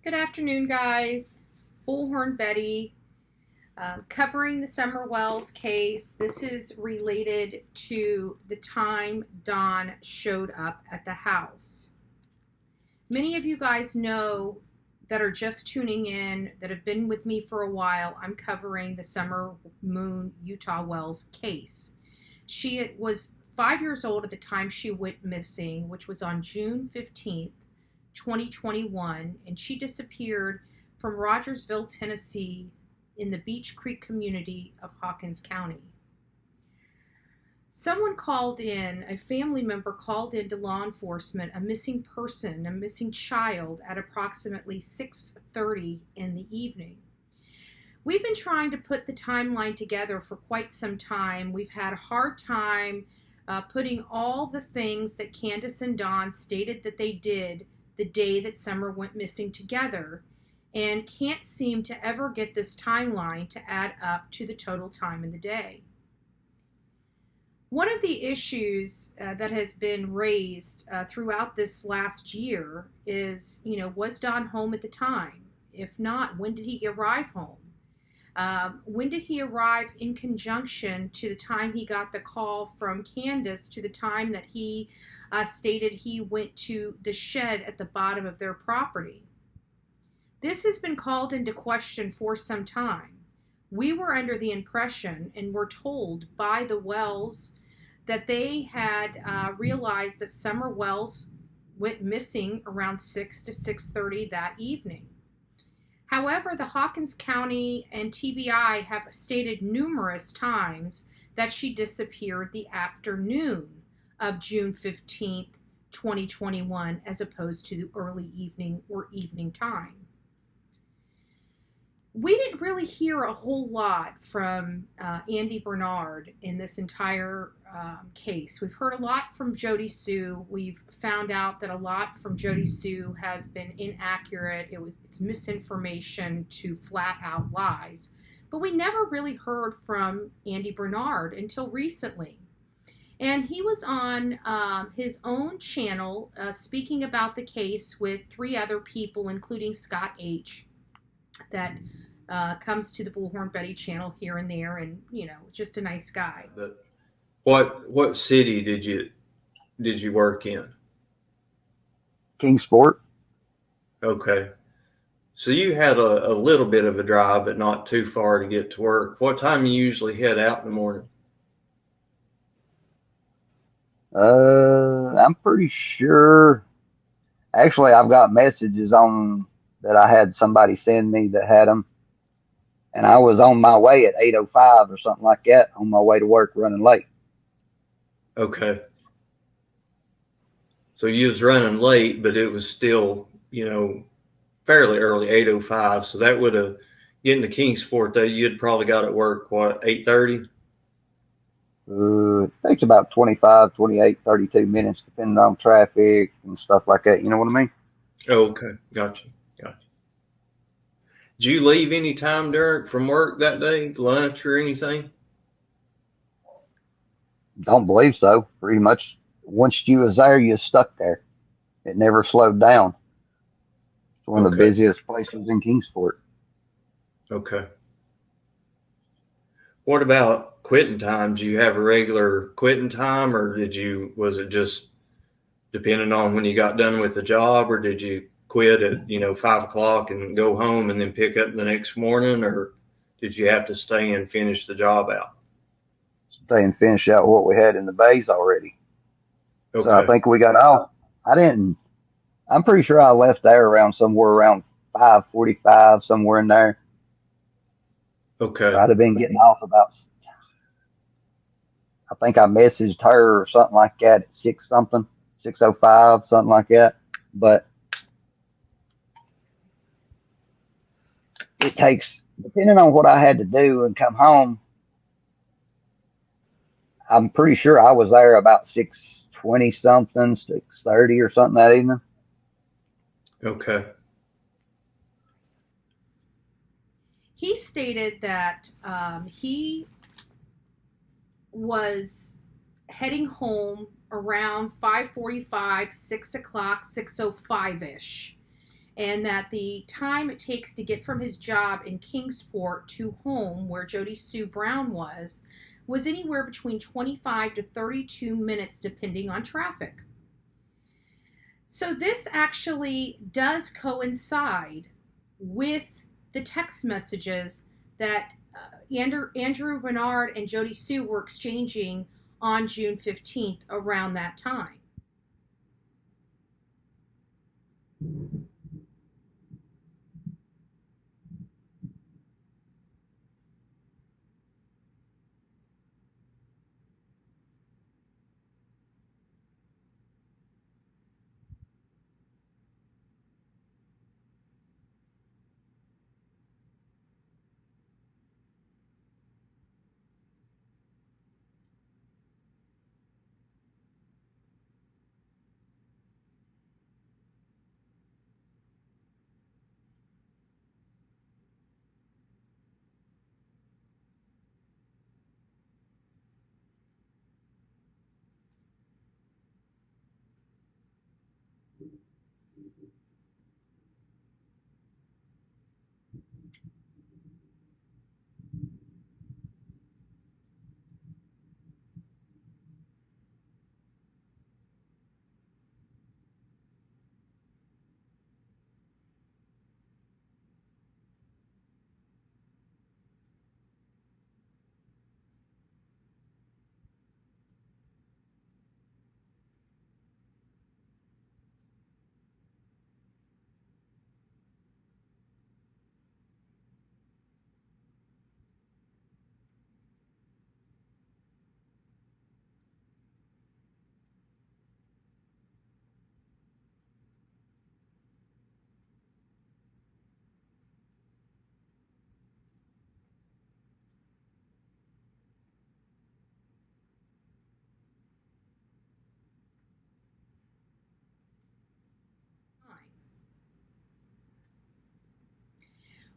Good afternoon, guys. Bullhorn Betty, covering the SummerWells case. This is related to the time Don showed up at the house. Many of you guys know that are just tuning in, that have been with me for a while, I'm covering the Summer Moon Utah Wells case. She was 5 years old at the time she went missing, which was on June 15th, 2021, and she disappeared from Rogersville, Tennessee, in the Beach Creek community of Hawkins County. Someone called in, a family member called in to law enforcement, a missing person, a missing child, at approximately 6:30 in the evening. We've been trying to put the timeline together for quite some time. We've had a hard time putting all the things that Candace and Don stated that they did the day that Summer went missing together, and can't seem to ever get this timeline to add up to the total time in the day. One of the issues that has been raised throughout this last year is, was Don home at the time? If not, when did he arrive home? When did he arrive in conjunction to the time he got the call from Candace to the time that he stated he went to the shed at the bottom of their property? This has been called into question for some time. We were under the impression and were told by the Wells that they had realized that Summer Wells went missing around 6 to 6:30 that evening. However, the Hawkins County and TBI have stated numerous times that she disappeared the afternoon of June 15th, 2021, as opposed to the early evening or evening time. We didn't really hear a whole lot from Andy Bernard in this entire case. We've heard a lot from Jody Sue. We've found out that a lot from Jody Sue has been inaccurate. It's misinformation to flat out lies. But we never really heard from Andy Bernard until recently. And he was on his own channel speaking about the case with 3 other people, including Scott H., that comes to the Bullhorn Betty channel here and there, and just a nice guy. But what city did you work in? Kingsport. Okay, so you had a little bit of a drive, but not too far to get to work. What time you usually head out in the morning? I'm pretty sure. Actually, I've got messages on that I had somebody send me that had them, and I was on my way at 8:05 or something like that, on my way to work, running late. Okay, so you was running late, but it was still fairly early, 8:05. So that would have getting to Kingsport though. You'd probably got at work 8:30. It takes about 25, 28, 32 minutes, depending on traffic and stuff like that. You know what I mean? Oh, okay, gotcha. Did you leave any time from work that day, lunch or anything? Don't believe so. Pretty much, once you was there, you was stuck there. It never slowed down. It's one of the Okay. busiest places in Kingsport. Okay. What about quitting time? Do you have a regular quitting time, or was it just depending on when you got done with the job, or did you quit at 5 o'clock and go home and then pick up the next morning, or did you have to stay and finish the job out? Stay and finish out what we had in the bays already. Okay. So I think we got off. I'm pretty sure I left there somewhere around 5:45, somewhere in there. Okay. I'd have been getting off I think I messaged her or something like that at 6:05, something like that. But it takes, depending on what I had to do and come home, I'm pretty sure I was there about 6:20 something, 6:30 or something that evening. Okay. He stated that he was heading home around 5:45, 6 o'clock, 6:05 ish. and that the time it takes to get from his job in Kingsport to home, where Jody Sue Brown was anywhere between 25 to 32 minutes, depending on traffic. So this actually does coincide with the text messages that Andrew Bernard and Jody Sue were exchanging on June 15th around that time.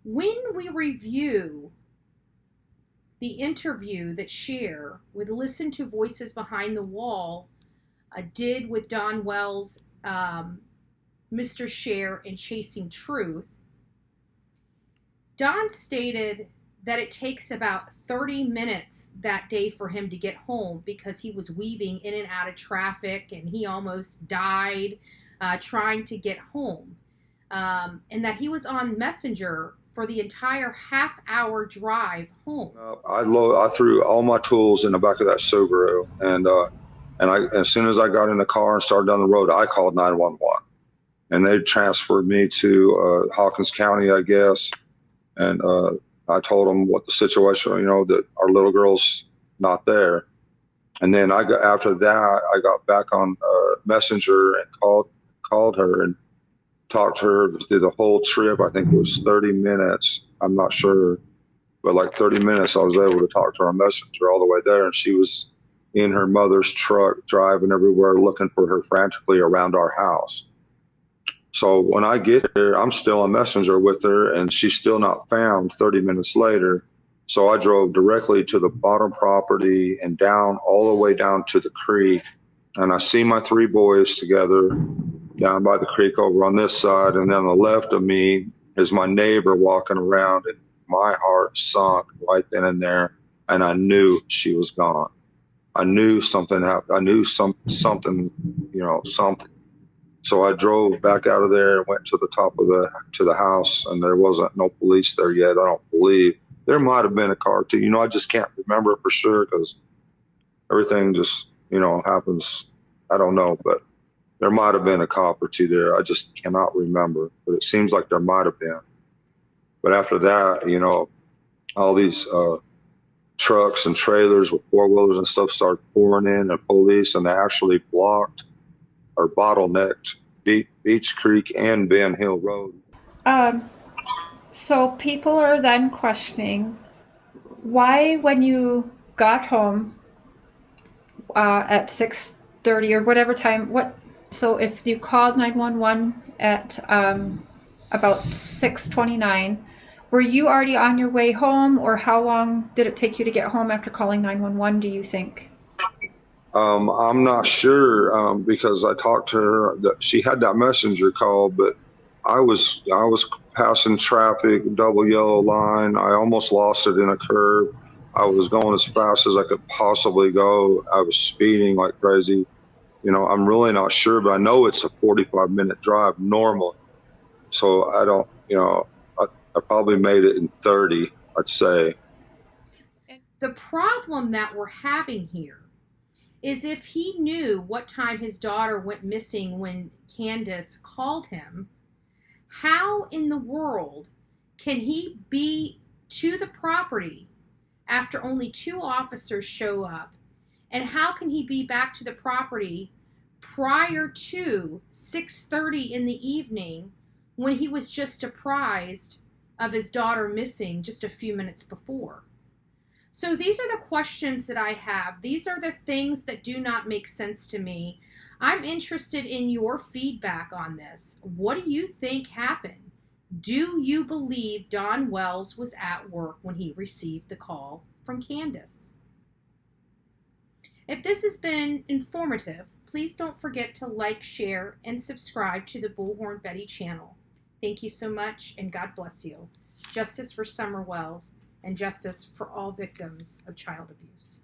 When we review the interview that Cher with Listen to Voices Behind the Wall did with Don Wells, Mr. Cher, and Chasing Truth, Don stated that it takes about 30 minutes that day for him to get home because he was weaving in and out of traffic and he almost died trying to get home. And that he was on Messenger for the entire half-hour drive home. I threw all my tools in the back of that Subaru, and as soon as I got in the car and started down the road, I called 911, and they transferred me to Hawkins County, I guess, and I told them what the situation, that our little girl's not there, and then after that I got back on Messenger and called her and talked to her through the whole trip. I think it was 30 minutes. I'm not sure, but like 30 minutes I was able to talk to her on Messenger all the way there. And she was in her mother's truck driving everywhere looking for her frantically around our house. So when I get there, I'm still on Messenger with her and she's still not found 30 minutes later. So I drove directly to the bottom property and down all the way down to the creek. And I see my three boys together down by the creek over on this side, and then on the left of me is my neighbor walking around, and my heart sunk right then and there, and I knew she was gone. I knew something happened. I knew something. So I drove back out of there and went to the top of the house, and there wasn't no police there yet. I don't believe. There might have been a car too. I just can't remember for sure because everything just happens. I don't know, but there might have been a cop or two there. I just cannot remember, but it seems like there might have been. But after that, all these trucks and trailers with four-wheelers and stuff started pouring in, and police, and they actually blocked or bottlenecked Beach Creek and Ben Hill Road. So people are then questioning why, when you got home at 6:30 or whatever time, so if you called 911 at about 6:29, were you already on your way home, or how long did it take you to get home after calling 911, do you think? I'm not sure because I talked to her. She had that messenger call, but I was passing traffic, double yellow line. I almost lost it in a curve. I was going as fast as I could possibly go. I was speeding like crazy. You know, I'm really not sure, but I know it's a 45-minute drive normally. So I don't, you know, I probably made it in 30, I'd say. The problem that we're having here is if he knew what time his daughter went missing when Candace called him, how in the world can he be to the property after only 2 officers show up? And how can he be back to the property prior to 6:30 in the evening when he was just apprised of his daughter missing just a few minutes before? So these are the questions that I have. These are the things that do not make sense to me. I'm interested in your feedback on this. What do you think happened? Do you believe Don Wells was at work when he received the call from Candace? If this has been informative, please don't forget to like, share, and subscribe to the Bullhorn Betty channel. Thank you so much, and God bless you. Justice for SummerWells, and justice for all victims of child abuse.